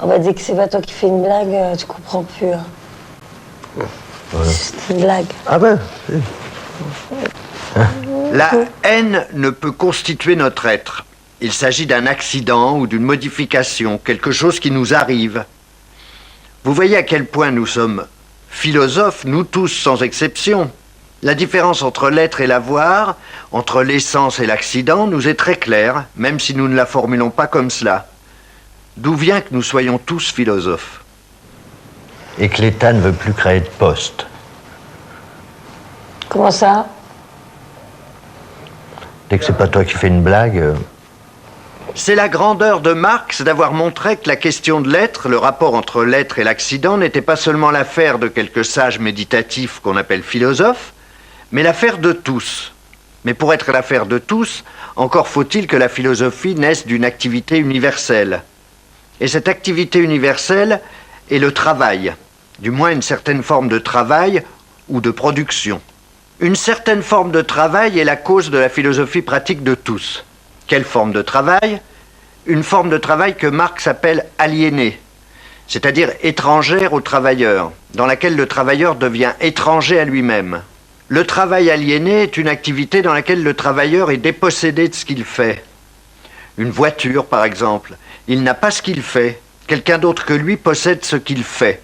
On va dire que c'est pas toi qui fais une blague, tu comprends plus. Hein. Voilà. C'est une blague. Ah ben, La haine ne peut constituer notre être. Il s'agit d'un accident ou d'une modification, quelque chose qui nous arrive. Vous voyez à quel point nous sommes philosophes, nous tous sans exception. La différence entre l'être et l'avoir, entre l'essence et l'accident, nous est très claire, même si nous ne la formulons pas comme cela. D'où vient que nous soyons tous philosophes? et que l'État ne veut plus créer de poste. Comment ça? Dès que c'est pas toi qui fais une blague... C'est la grandeur de Marx d'avoir montré que la question de l'être, le rapport entre l'être et l'accident, n'était pas seulement l'affaire de quelques sages méditatifs qu'on appelle philosophes, mais l'affaire de tous. Mais pour être l'affaire de tous, encore faut-il que la philosophie naisse d'une activité universelle. Et cette activité universelle est le travail, du moins une certaine forme de travail ou de production. Une certaine forme de travail est la cause de la philosophie pratique de tous. Quelle forme de travail? Une forme de travail que Marx appelle aliénée, c'est-à-dire étrangère au travailleur, dans laquelle le travailleur devient étranger à lui-même. Le travail aliéné est une activité dans laquelle le travailleur est dépossédé de ce qu'il fait. Une voiture, par exemple, il n'a pas ce qu'il fait. Quelqu'un d'autre que lui possède ce qu'il fait.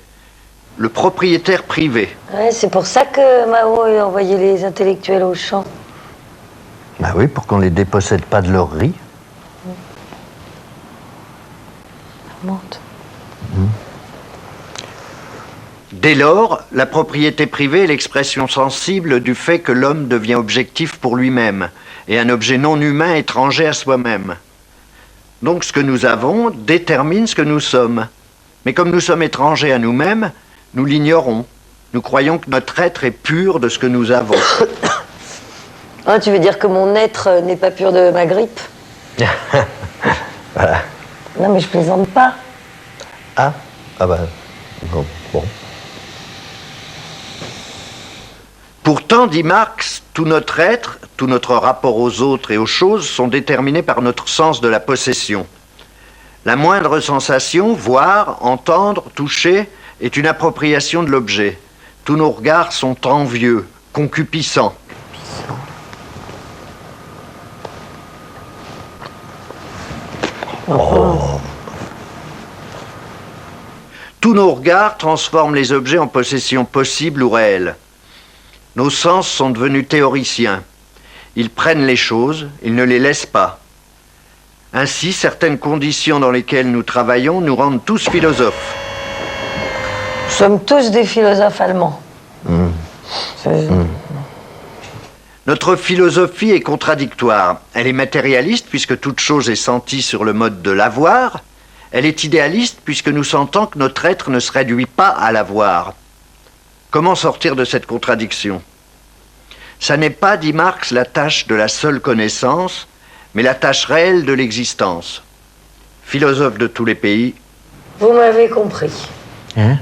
Le propriétaire privé. Ouais, c'est pour ça que Mao a envoyé les intellectuels au champ. Bah oui, pour qu'on les dépossède pas de leur riz. Monte. Dès lors, la propriété privée est l'expression sensible du fait que l'homme devient objectif pour lui-même et un objet non humain étranger à soi-même. Donc ce que nous avons détermine ce que nous sommes. Mais comme nous sommes étrangers à nous-mêmes, nous l'ignorons. Nous croyons que notre être est pur de ce que nous avons. Ah, tu veux dire que mon être n'est pas pur de ma grippe? Voilà. Non, mais je plaisante pas. Ah bah... Bon. Pourtant, dit Marx, tout notre être, tout notre rapport aux autres et aux choses sont déterminés par notre sens de la possession. La moindre sensation, voir, entendre, toucher, est une appropriation de l'objet. Tous nos regards sont envieux, concupiscents. Tous nos regards transforment les objets en possession possible ou réelle. Nos sens sont devenus théoriciens. Ils prennent les choses, ils ne les laissent pas. Ainsi, certaines conditions dans lesquelles nous travaillons nous rendent tous philosophes. Nous sommes tous des philosophes allemands. Notre philosophie est contradictoire. Elle est matérialiste puisque toute chose est sentie sur le mode de l'avoir. Elle est idéaliste puisque nous sentons que notre être ne se réduit pas à l'avoir. Comment sortir de cette contradiction? Ça n'est pas, dit Marx, la tâche de la seule connaissance, mais la tâche réelle de l'existence. Philosophe de tous les pays. Vous m'avez compris. Hein?